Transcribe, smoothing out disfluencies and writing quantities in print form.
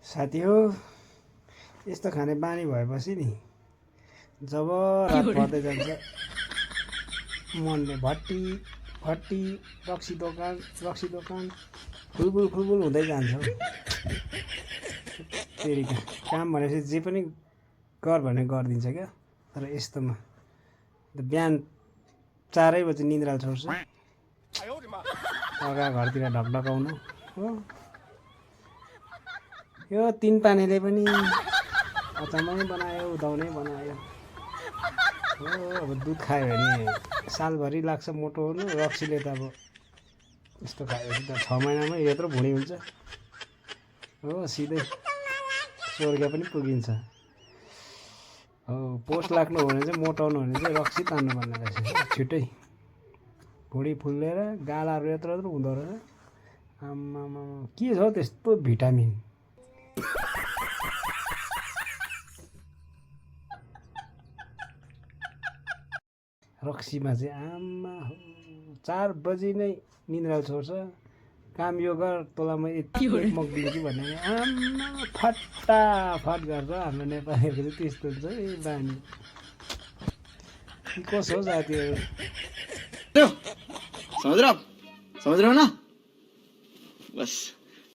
साथी हो यस्तो खाने बानी भएपछि नि जब रात पर्दै जान्छ मनले भट्टी भट्टी रक्सी दोकान फुलबुल हुँदै जान्छ हौ। तेरिका काम भनेपछि जे पनि गर भने गरिदिन्छ क्या। तर यस्तोमा बिहान 4 बजे निन्द्रा छोड्छ अगा घरतिर ढकढकाउनु हो। यो 3 पानीले पनि अचामै बनायो उदाउनै बनायो हो। अब दुध खायो भने सालभरि लाग्छ मोटो हुनु। रक्सीले त अब यस्तो खाएपछि त 6 महिनामै यत्रो भुँडी हुन्छ हो। सिधै स्वर्ग पनि पुगिन्छ हो। पोस्ट लाग्नु हो भने चाहिँ मोटाउनु हो भने चाहिँ रक्सी तान्नु पर्ने रहेछ छिट्टै। भुँडी फुल्लेर गालाहरू यत्रो यत्रो हुँदो रहेछ। आम्मामा के छ त्यस्तो भिटामिन। रक्सीमा चाहिँ आम्मा 4 बजी नै निन्द्रा छोड्छ। काम यो गर तँलाई म यति मग दिन्छु भन्ने आम्मा फटाफट गर्छ। हाम्रो नेपालीहरूको चाहिँ त्यस्तो हुन्छ है बानी। कसो हो साथीहरू समझ रहे हो ना बस।